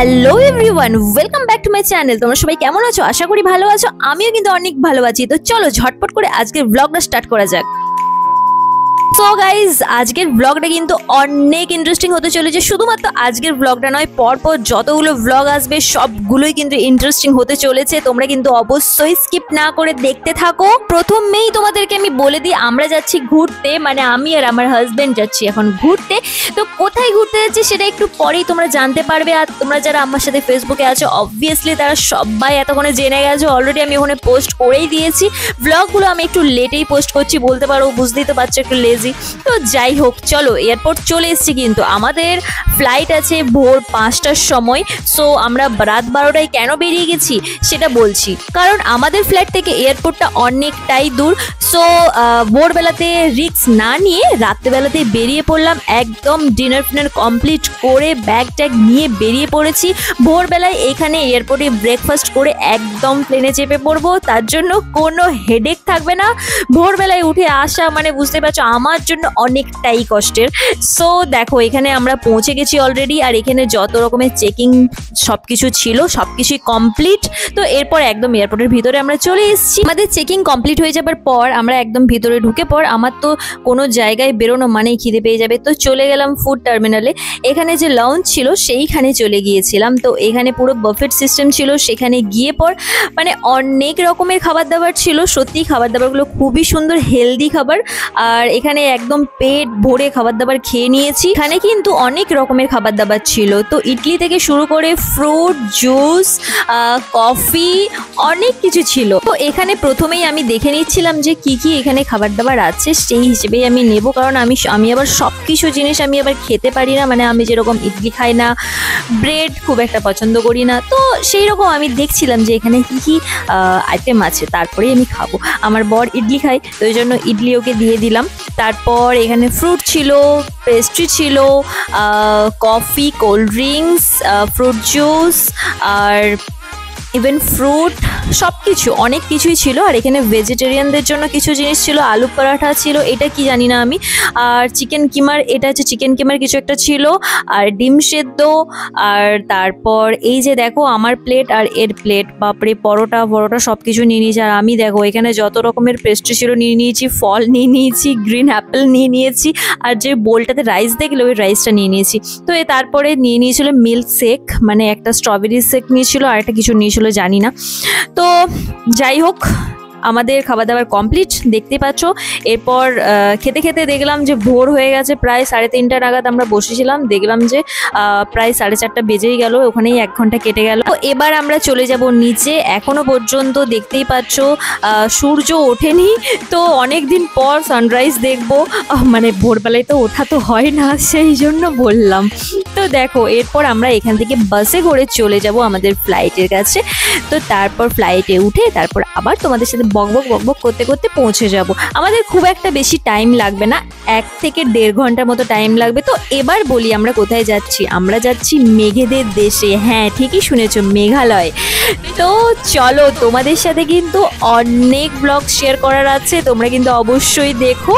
Hello everyone, welcome back to my channel. তোমরা সবাই কেমন আছো? আশা করি ভালো আছো। আমিও কিন্তু অনেক ভালো আছি। তো চলো ঝটপট করে আজকের ব্লগটা স্টার্ট করা যাক। সো গাইজ, আজকের ব্লগটা কিন্তু অনেক ইন্টারেস্টিং হতে চলেছে। শুধুমাত্র আজকের ব্লগটা নয়, পরপর যতগুলো ব্লগ আসবে সবগুলোই কিন্তু ইন্টারেস্টিং হতে চলেছে। তোমরা কিন্তু অবশ্যই স্কিপ না করে দেখতে থাকো। প্রথমেই তোমাদেরকে আমি বলে দিই, আমরা যাচ্ছি ঘুরতে, মানে আমি আর আমার হাজবেন্ড যাচ্ছি এখন ঘুরতে। তো কোথায় ঘুরতে যাচ্ছি সেটা একটু পরেই তোমরা জানতে পারবে। আর তোমরা যারা আমার সাথে ফেসবুকে আছো, অবভিয়াসলি তারা সবাই এতক্ষণে জেনে গেছো। অলরেডি আমি ওখানে পোস্ট করেই দিয়েছি। ব্লগগুলো আমি একটু লেটেই পোস্ট করছি, বলতে পারো, বুঝতেই তো পারছো একটু লেজি। তো যাই হোক, চলো এয়ারপোর্ট চলে এসেছি। কিন্তু আমাদের ফ্লাইট আছে ভোর 5টার সময়। সো আমরা রাত 12টায় কেন বেরিয়ে গেছি সেটা বলছি। কারণ আমাদের ফ্লাইট থেকে এয়ারপোর্টটা অনেকটাই দূর। সো ভোরবেলাতে রিস্ক না নিয়ে রাত্রেবেলাতে বেরিয়ে পড়লাম। একদম ডিনার ফিনার কমপ্লিট করে ব্যাগ ট্যাগ নিয়ে বেরিয়ে পড়েছি। ভোরবেলায় এখানে এয়ারপোর্টে ব্রেকফাস্ট করে একদম প্লেনে চেপে পড়বো। তার জন্য কোনো হেডেক থাকবে না। ভোরবেলায় উঠে আসা মানে বুঝতে পারছো আমার জন্য অনেকটাই কষ্টের। সো দেখো, এখানে আমরা পৌঁছে গেছি অলরেডি। আর এখানে যত রকমের চেকিং সবকিছু ছিল সবকিছুই কমপ্লিট। তো এরপর একদম এয়ারপোর্টের ভিতরে আমরা চলে এসেছি। আমাদের চেকিং কমপ্লিট হয়ে যাবার পর আমরা একদম ভিতরে ঢুকে পর, আমার তো কোনো জায়গায় বেরোনো মানেই খিদে পেয়ে যাবে। তো চলে গেলাম ফুড টার্মিনালে। এখানে যে লঞ্চ ছিল সেইখানে চলে গিয়েছিলাম। তো এখানে পুরো বাফেট সিস্টেম ছিল। সেখানে গিয়ে পর মানে অনেক রকমের খাবার দাবার ছিল। সত্যি খাবার দাবারগুলো খুবই সুন্দর, হেলদি খাবার। আর এখানে একদম পেট ভরে খাবার দাবার খেয়ে নিয়েছি। এখানে কিন্তু অনেক রকমের খাবার দাবার ছিল। তো ইডলি থেকে শুরু করে ফ্রুট জুস, কফি, অনেক কিছু ছিল। তো এখানে প্রথমেই আমি দেখে নিচ্ছিলাম যে কি কি এখানে খাবার দাবার আছে, সেই হিসেবেই আমি নেব। কারণ আমি আবার সব কিছু জিনিস আমি আবার খেতে পারি না। মানে আমি যেরকম ইডলি খাই না, ব্রেড খুব একটা পছন্দ করি না। তো সেই রকম আমি দেখছিলাম যে এখানে কি কি আইটেম আছে, তারপরেই আমি খাবো। আমার বর ইডলি খায়, তো ওই জন্য ইডলি ওকে দিয়ে দিলাম। তারপর এখানে ফ্রুট ছিল, পেস্ট্রি ছিল, coffee, cold drinks, fruit juice, আর ইভেন ফ্রুট, সব কিছু অনেক কিছুই ছিল। আর এখানে ভেজিটেরিয়ানদের জন্য কিছু জিনিস ছিল, আলু পরাঠা ছিল, এটা কি জানি না আমি। আর চিকেন কিমার, এটা হচ্ছে চিকেন কিমার কিছু একটা ছিল। আর ডিম সেদ্ধ। আর তারপর এই যে দেখো আমার প্লেট আর এর প্লেট, বাপরে পরোটা সব কিছু নিয়ে নিয়েছি। আর আমি দেখো এখানে যত রকমের পেস্ট্রি ছিল নিয়ে নিয়েছি, ফল নিয়ে নিয়েছি, গ্রিন অ্যাপেল নিয়ে নিয়েছি। আর যে বোলটাতে রাইস দেখলে ওই রাইসটা নিয়ে নিয়েছি। তো তারপরে নিয়ে নিয়েছিল মিল্ক শেক, মানে একটা স্ট্রবেরি শেক নিয়েছিল, আর একটা কিছু নিয়েছিল জানি না। তো যাই হোক, আমাদের খাবার দাবার কমপ্লিট দেখতে পাচ্ছ। এরপর খেতে খেতে দেখলাম যে ভোর হয়ে গেছে। প্রায় 3:30 নাগাদ আমরা বসেছিলাম, দেখলাম যে প্রায় 4:30 বেজেই গেল। ওখানেই 1 ঘন্টা কেটে গেল। তো এবার আমরা চলে যাব নিচে। এখনো পর্যন্ত দেখতেই পাচ্ছ সূর্য ওঠেনি। তো অনেক দিন পর সানরাইজ দেখবো। মানে ভোরবেলায় তো ওঠা তো হয় না, সেই জন্য বললাম। তো দেখো, এরপর আমরা এখান থেকে বাসে করে চলে যাব আমাদের ফ্লাইটের কাছে। তো তারপর ফ্লাইটে উঠে তারপর আবার তোমাদের সাথে বকবক করতে করতে পৌঁছে যাব। আমাদের খুব একটা বেশি টাইম লাগবে না, 1 থেকে 1.5 ঘন্টার মতো টাইম লাগবে। তো এবার বলি আমরা কোথায় যাচ্ছি। আমরা যাচ্ছি মেঘেদের দেশে। হ্যাঁ, ঠিকই শুনেছো, মেঘালয়। তো চলো, তোমাদের সাথে কিন্তু অনেক ব্লগ শেয়ার করার আছে, তোমরা কিন্তু অবশ্যই দেখো।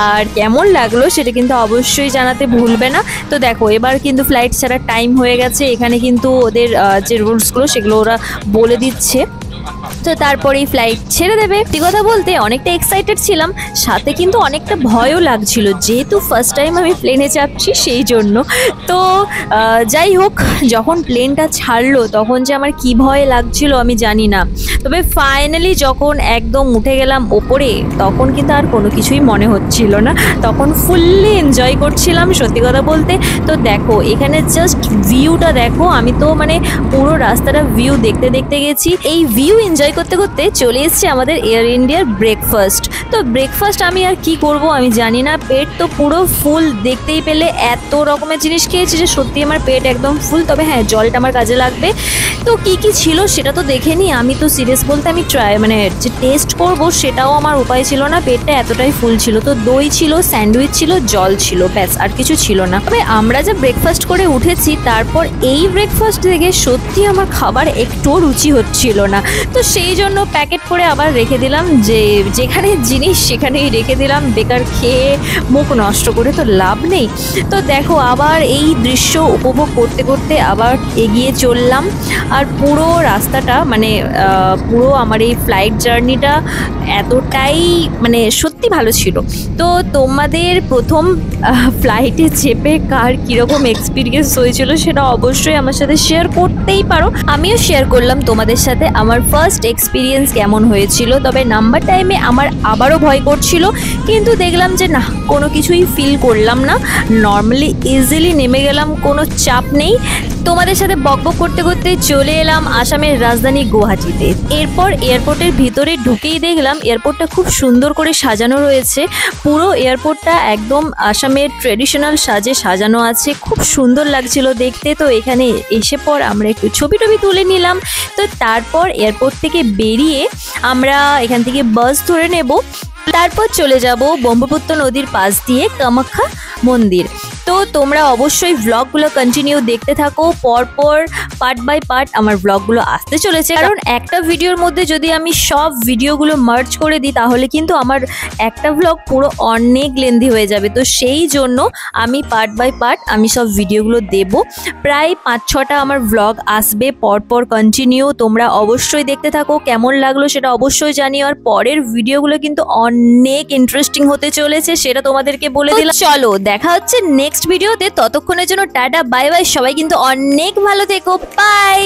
আর কেমন লাগলো সেটা কিন্তু অবশ্যই জানাতে ভুলবে না। তো দেখো, এবার কিন্তু ফ্লাইট ছাড়ার টাইম হয়ে গেছে। এখানে কিন্তু ওদের যে রুলসগুলো সেগুলো ওরা বলে দিচ্ছে। তো তারপরেই ফ্লাইট ছেড়ে দেবে। সত্যি কথা বলতে অনেকটা এক্সাইটেড ছিলাম, সাথে কিন্তু অনেকটা ভয়ও লাগছিল, যেহেতু ফার্স্ট টাইম আমি প্লেনে চাপছি সেই জন্য। তো যাই হোক, যখন প্লেনটা ছাড়লো তখন যে আমার কি ভয় লাগছিল আমি জানি না। তবে ফাইনালি যখন একদম উঠে গেলাম ওপরে, তখন কিন্তু আর কোনো কিছুই মনে হচ্ছিল না। তখন ফুললি এনজয় করছিলাম সত্যি কথা বলতে। তো দেখো, এখানে জাস্ট ভিউটা দেখো। আমি তো মানে পুরো রাস্তাটা ভিউ দেখতে দেখতে গেছি। এই ভিউ এনজয় করতে করতে চলে এসেছি আমাদের এয়ার ইন্ডিয়ার ব্রেকফাস্ট। তো ব্রেকফাস্ট আমি আর কি করব আমি জানি না, পেট তো পুরো ফুল। দেখতেই পেলে এত রকমের জিনিস খেয়েছি যে সত্যি আমার পেট একদম ফুল। তবে হ্যাঁ, জলটা আমার কাজে লাগবে। তো কি কি ছিল সেটা তো দেখে নি। আমি তো সিরিয়াস বলতে আমি মানে যে টেস্ট করব সেটাও আমার উপায় ছিল না, পেটটা এতটাই ফুল ছিল। তো দই ছিল, স্যান্ডউইচ ছিল, জল ছিল, ব্যাস আর কিছু ছিল না। তবে আমরা যে ব্রেকফাস্ট করে উঠেছি, তারপর এই ব্রেকফাস্ট থেকে সত্যি আমার খাবার একটুও রুচি হচ্ছিল না। তো সেই সেই জন্য প্যাকেট করে আবার রেখে দিলাম, যে যেখানে জিনিস সেখানেই রেখে দিলাম, বেকার খেয়ে মুখ নষ্ট করে তো লাভ নেই। তো দেখো আবার এই দৃশ্য উপভোগ করতে করতে আবার এগিয়ে চললাম। আর পুরো রাস্তাটা মানে পুরো আমার এই ফ্লাইট জার্নিটা এতটাই মানে সত্যি ভালো ছিল। তো তোমাদের প্রথম ফ্লাইটে চেপে কার কীরকম এক্সপিরিয়েন্স হয়েছিল সেটা অবশ্যই আমার সাথে শেয়ার করতেই পারো। আমিও শেয়ার করলাম তোমাদের সাথে আমার ফার্স্ট এক্সপিরিয়েন্স কেমন হয়েছিল। তবে নাম্বার টাইমে আমার আবারও ভয় করছিল, কিন্তু দেখলাম যে না, কোনো কিছুই ফিল করলাম না, নর্মালি ইজিলি নেমে গেলাম, কোনো চাপ নেই। তোমাদের সাথে বকবক করতে করতে চলে এলাম আসামের রাজধানী গুয়াহাটিতে। এরপর এয়ারপোর্টের ভিতরে ঢুকেই দেখলাম এয়ারপোর্টটা খুব সুন্দর করে সাজানো রয়েছে। পুরো এয়ারপোর্টটা একদম আসামের ট্রেডিশনাল সাজে সাজানো আছে, খুব সুন্দর লাগছিল দেখতে। তো এখানে এসে পর আমরা একটু ছবি টবি তুলে নিলাম। তো তারপর এয়ারপোর্ট থেকে বেরিয়ে আমরা এখান থেকে বাস ধরে নেব, তারপর চলে যাব ব্রহ্মপুত্র নদীর পাশ দিয়ে কামাখ্যা মন্দির। তো তোমরা অবশ্যই ব্লগগুলো কন্টিনিউ দেখতে থাকো, পরপর পার্ট বাই পার্ট আমার ব্লগগুলো আসতে চলেছে। কারণ একটা ভিডিওর মধ্যে যদি আমি সব ভিডিওগুলো মার্জ করে দিই তাহলে কিন্তু আমার একটা ব্লগ পুরো অনেক লেন্দি হয়ে যাবে। তো সেই জন্য আমি পার্ট বাই পার্ট আমি সব ভিডিওগুলো দেব। প্রায় 5-6টা আমার ব্লগ আসবে পরপর কন্টিনিউ। তোমরা অবশ্যই দেখতে থাকো, কেমন লাগলো সেটা অবশ্যই জানিও। আর পরের ভিডিওগুলো কিন্তু অনেক ইন্টারেস্টিং হতে চলেছে, সেটা তোমাদেরকে বলে দিলাম। চলো দেখা হচ্ছে নেক্সট ভিডিওতে, ততক্ষণের জন্য টাটা বাই বাই। সবাই কিন্তু অনেক ভালো থেকো, বাই।